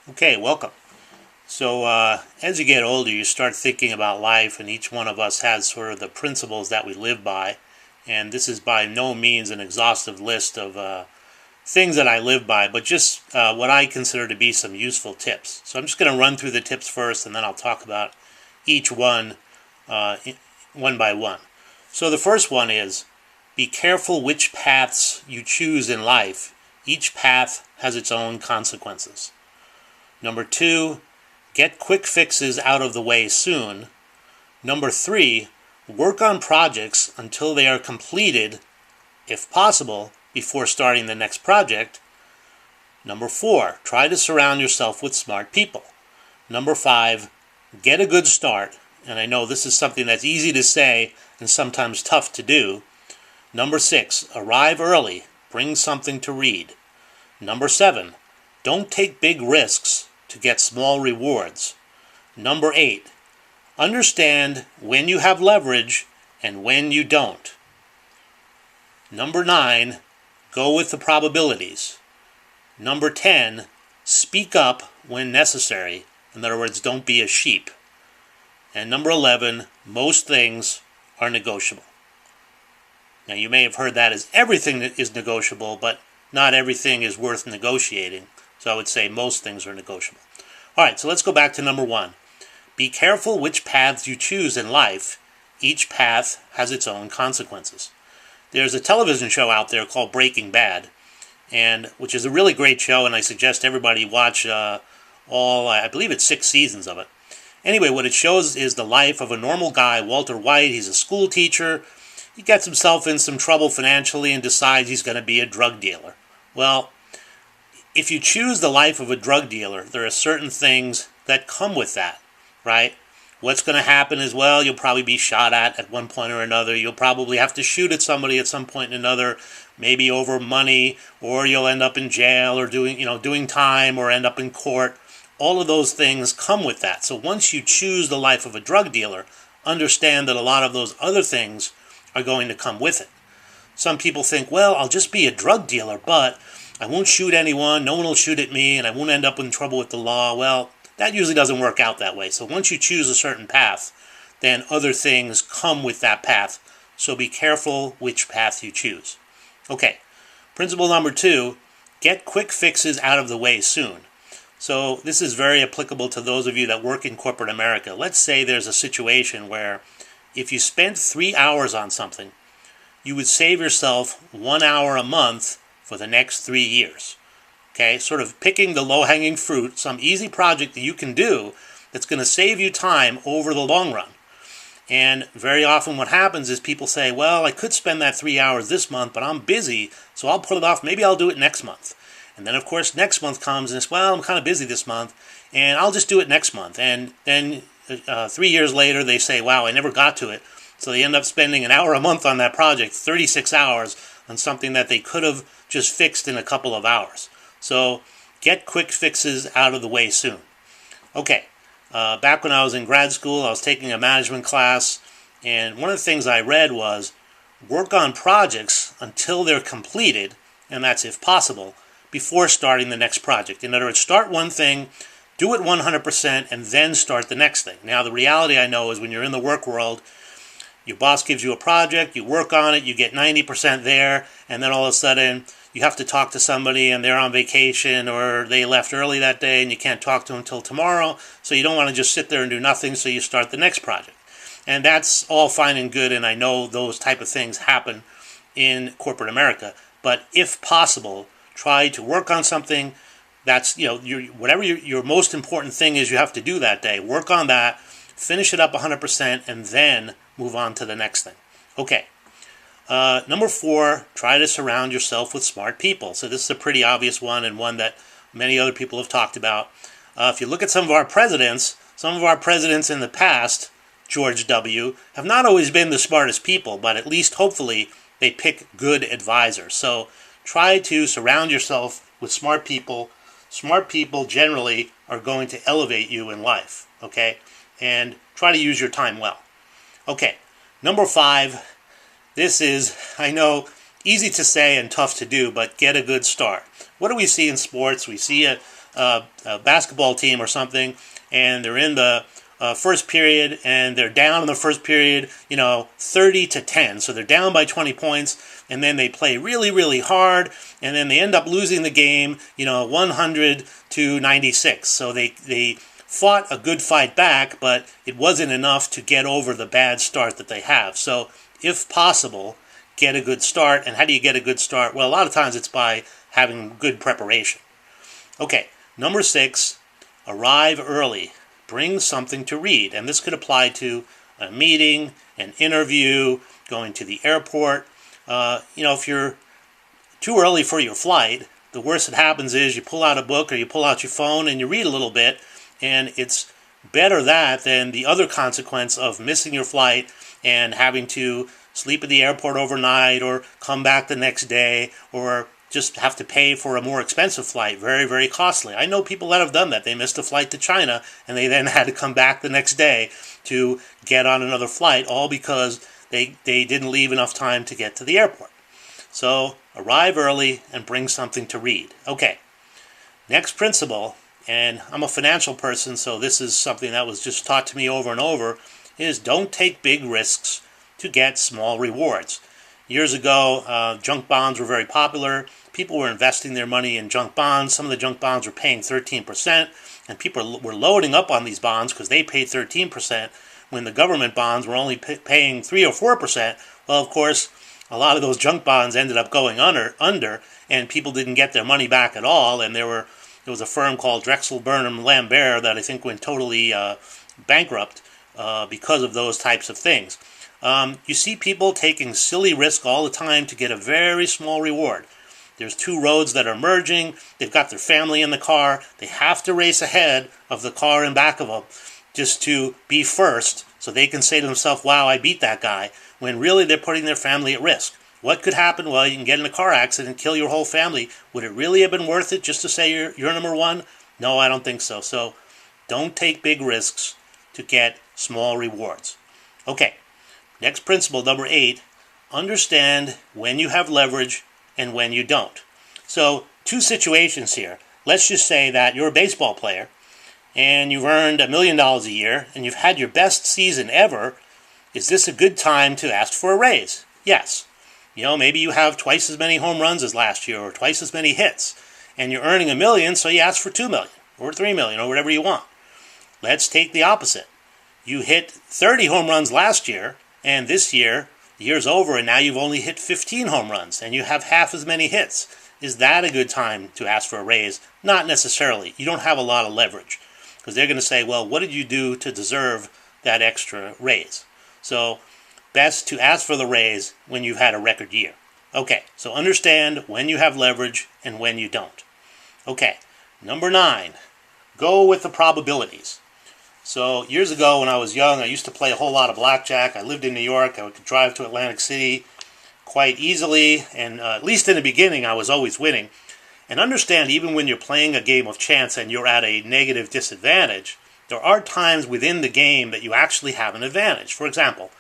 Okay, welcome. So, as you get older, you start thinking about life, and each one of us has sort of the principles that we live by. And this is by no means an exhaustive list of things that I live by, but just what I consider to be some useful tips. So, I'm just going to run through the tips first, and then I'll talk about each one uh, one by one. So, the first one is be careful which paths you choose in life. Each path has its own consequences. Number two, get quick fixes out of the way soon. Number three, work on projects until they are completed, if possible, before starting the next project. Number four, try to surround yourself with smart people. Number five, get a good start. And I know this is something that's easy to say and sometimes tough to do. Number six, arrive early. Bring something to read. Number seven, don't take big risks to get small rewards. Number eight, understand when you have leverage and when you don't. Number nine, go with the probabilities. Number 10, speak up when necessary. In other words, don't be a sheep. And number 11, most things are negotiable. Now, you may have heard that as everything that is negotiable, but not everything is worth negotiating. So I would say most things are negotiable. All right, so let's go back to number one. Be careful which paths you choose in life. Each path has its own consequences. There's a television show out there called Breaking Bad, which is a really great show, and I suggest everybody watch I believe it's 6 seasons of it. Anyway, what it shows is the life of a normal guy, Walter White. He's a school teacher. He gets himself in some trouble financially and decides he's going to be a drug dealer. Well, if you choose the life of a drug dealer, there are certain things that come with that, right? What's going to happen is, well, you'll probably be shot at one point or another. You'll probably have to shoot at somebody at some point or another, maybe over money, or you'll end up in jail or doing time or end up in court. All of those things come with that. So once you choose the life of a drug dealer, understand that a lot of those other things are going to come with it. Some people think, well, I'll just be a drug dealer, but I won't shoot anyone, no one will shoot at me, and I won't end up in trouble with the law. Well, that usually doesn't work out that way. So once you choose a certain path, then other things come with that path. So be careful which path you choose. Okay, principle number 2, get quick fixes out of the way soon. So this is very applicable to those of you that work in corporate America. Let's say there's a situation where if you spent 3 hours on something, you would save yourself 1 hour a month for the next 3 years. Okay, sort of picking the low-hanging fruit, some easy project that you can do that's going to save you time over the long run. And very often what happens is people say, well, I could spend that 3 hours this month, but I'm busy, so I'll put it off. Maybe I'll do it next month. And then, of course, next month comes and it's, well, I'm kind of busy this month, and I'll just do it next month. And then 3 years later, they say, wow, I never got to it. So they end up spending an hour a month on that project, 36 hours on something that they could have just fixed in a couple of hours. So get quick fixes out of the way soon. Okay, back when I was in grad school, I was taking a management class, and one of the things I read was work on projects until they're completed, and that's if possible, before starting the next project. In other words, start one thing, do it 100%, and then start the next thing. Now, the reality I know is when you're in the work world, your boss gives you a project, you work on it, you get 90% there, and then all of a sudden you have to talk to somebody and they're on vacation or they left early that day and you can't talk to them until tomorrow, so you don't want to just sit there and do nothing, so you start the next project. And that's all fine and good, and I know those type of things happen in corporate America. But if possible, try to work on something that's, whatever your most important thing is you have to do that day. Work on that, finish it up 100%, and then move on to the next thing. Okay. Number 4, try to surround yourself with smart people. So this is a pretty obvious one, and one that many other people have talked about. If you look at some of our presidents in the past, George W., have not always been the smartest people, but at least hopefully they pick good advisors. So try to surround yourself with smart people. Smart people generally are going to elevate you in life, okay? And try to use your time well. Okay, number 5, this is, I know, easy to say and tough to do, but get a good start. what do we see in sports? We see a basketball team or something, and they're in the first period, and they're down in the first period, 30-10. So they're down by 20 points, and then they play really, really hard, and then they end up losing the game, 100-96. So they fought a good fight back, but it wasn't enough to get over the bad start that they have. So if possible, get a good start. And how do you get a good start? Well, a lot of times it's by having good preparation. Okay, number 6, arrive early. Bring something to read. And this could apply to a meeting, an interview, going to the airport. If you're too early for your flight, the worst that happens is you pull out a book or you pull out your phone and you read a little bit, and it's better that than the other consequence of missing your flight and having to sleep at the airport overnight or come back the next day or just have to pay for a more expensive flight. Very, very costly. I know people that have done that. They missed a flight to China and they then had to come back the next day to get on another flight, all because they didn't leave enough time to get to the airport. So arrive early and bring something to read. Okay, next principle, and I'm a financial person, so this is something that was just taught to me over and over, is don't take big risks to get small rewards. Years ago, junk bonds were very popular. People were investing their money in junk bonds. Some of the junk bonds were paying 13%, and people were loading up on these bonds because they paid 13% when the government bonds were only paying 3 or 4%. Well, of course, a lot of those junk bonds ended up going under, and people didn't get their money back at all, and there was a firm called Drexel Burnham Lambert that I think went totally bankrupt because of those types of things. You see people taking silly risk all the time to get a very small reward. There's 2 roads that are merging. They've got their family in the car. They have to race ahead of the car in back of them just to be first so they can say to themselves, wow, I beat that guy, when really they're putting their family at risk. What could happen? Well, you can get in a car accident and kill your whole family. Would it really have been worth it just to say you're number 1? No, I don't think so. So don't take big risks to get small rewards. Okay, next principle, number 8, understand when you have leverage and when you don't. So 2 situations here. Let's just say that you're a baseball player and you've earned $1 million a year and you've had your best season ever. Is this a good time to ask for a raise? Yes. Maybe you have twice as many home runs as last year or twice as many hits, and you're earning $1 million, so you ask for $2 million or $3 million or whatever you want. Let's take the opposite. You hit 30 home runs last year, and this year, the year's over, and now you've only hit 15 home runs, and you have half as many hits. Is that a good time to ask for a raise? Not necessarily. You don't have a lot of leverage, because they're going to say, well, what did you do to deserve that extra raise? So best to ask for the raise when you've had a record year. Okay, so understand when you have leverage and when you don't. Okay, number 9, go with the probabilities. So years ago when I was young, I used to play a whole lot of blackjack. I lived in New York. I could drive to Atlantic City quite easily, and at least in the beginning I was always winning. And understand, even when you're playing a game of chance and you're at a negative disadvantage, there are times within the game that you actually have an advantage. For example,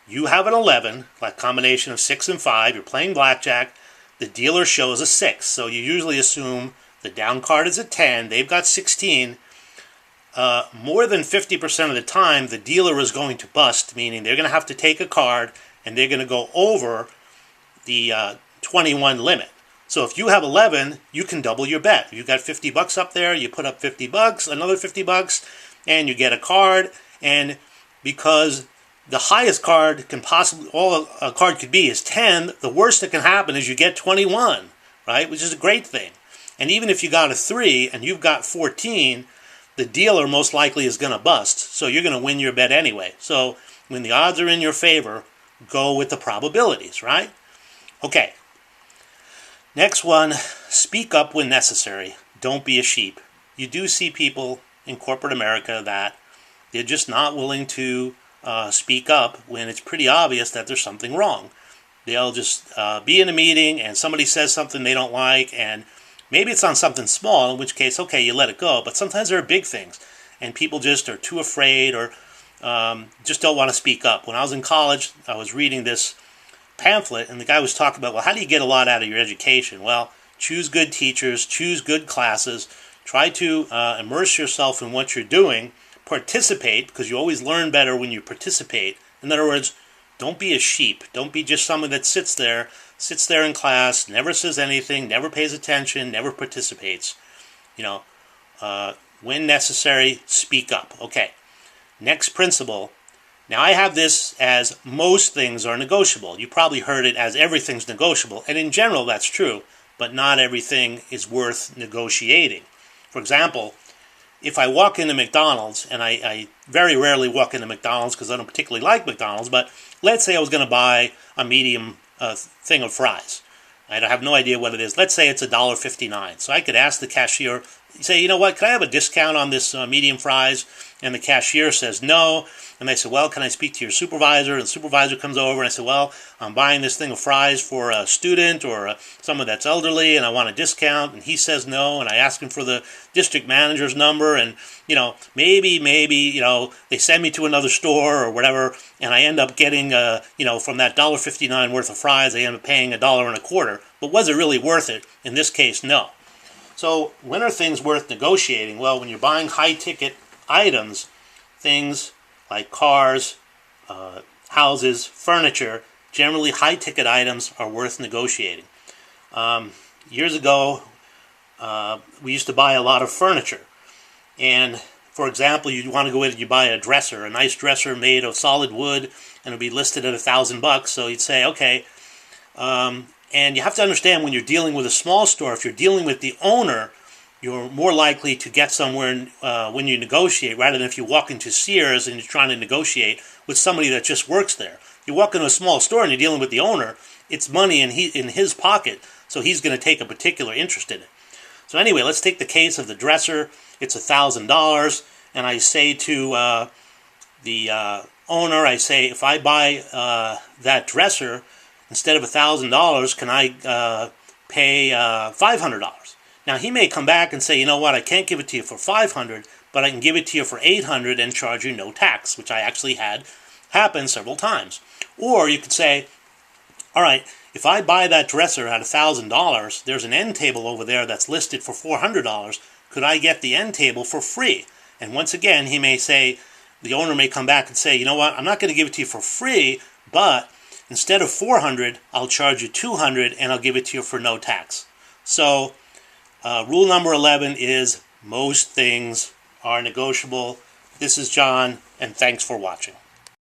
you have an 11, like combination of 6 and 5, you're playing blackjack, the dealer shows a 6, so you usually assume the down card is a 10, they've got 16. More than 50% of the time, the dealer is going to bust, meaning they're going to have to take a card and they're going to go over the 21 limit. So if you have 11, you can double your bet. If you've got $50 up there, you put up $50, another $50, and you get a card, and because the highest card can possibly, all a card could be is 10, the worst that can happen is you get 21, right? Which is a great thing. And even if you got a 3 and you've got 14, the dealer most likely is going to bust, so you're going to win your bet anyway. So when the odds are in your favor, go with the probabilities, right? Okay. Next one, speak up when necessary. Don't be a sheep. You do see people in corporate America that they're just not willing to speak up when it's pretty obvious that there's something wrong. They'll just be in a meeting and somebody says something they don't like, and maybe it's on something small, in which case, okay, you let it go. But sometimes there are big things, and people just are too afraid or just don't want to speak up. When I was in college, I was reading this pamphlet, and the guy was talking about, well, how do you get a lot out of your education? Well, choose good teachers, choose good classes, try to immerse yourself in what you're doing, participate, because you always learn better when you participate. In other words, don't be a sheep. Don't be just someone that sits there in class, never says anything, never pays attention, never participates. When necessary, speak up. Okay, next principle. Now I have this as most things are negotiable. You probably heard it as everything's negotiable, and in general that's true, but not everything is worth negotiating. For example, if I walk into McDonald's, and I very rarely walk into McDonald's because I don't particularly like McDonald's, but let's say I was going to buy a medium thing of fries. I have no idea what it is. Let's say it's $1.59. So I could ask the cashier, say, you know what, can I have a discount on this medium fries? And the cashier says no. And they say, well, can I speak to your supervisor? And the supervisor comes over and I say, well, I'm buying this thing of fries for a student or someone that's elderly and I want a discount. And he says no. And I ask him for the district manager's number. And, maybe, they send me to another store or whatever. And I end up getting, from that $1.59 worth of fries, I end up paying $1.25. But was it really worth it? In this case, no. So when are things worth negotiating? Well, when you're buying high-ticket items, things like cars, houses, furniture, generally high-ticket items are worth negotiating. Years ago, we used to buy a lot of furniture. And, for example, you want to go in and you buy a dresser, a nice dresser made of solid wood, and it'll be listed at $1,000. So you'd say, okay. And you have to understand when you're dealing with a small store, if you're dealing with the owner, you're more likely to get somewhere when you negotiate rather than if you walk into Sears and you're trying to negotiate with somebody that just works there. You walk into a small store and you're dealing with the owner, it's money in his pocket, so he's going to take a particular interest in it. So anyway, let's take the case of the dresser. It's $1,000, and I say to the owner, I say, if I buy that dresser, instead of $1,000, can I pay $500? Now, he may come back and say, you know what, I can't give it to you for $500, but I can give it to you for $800 and charge you no tax, which I actually had happen several times. Or you could say, all right, if I buy that dresser at $1,000, there's an end table over there that's listed for $400. Could I get the end table for free? And once again, he may say, the owner may come back and say, you know what, I'm not going to give it to you for free, but instead of $400, I'll charge you $200 and I'll give it to you for no tax. So, rule number 11 is most things are negotiable. This is John, and thanks for watching.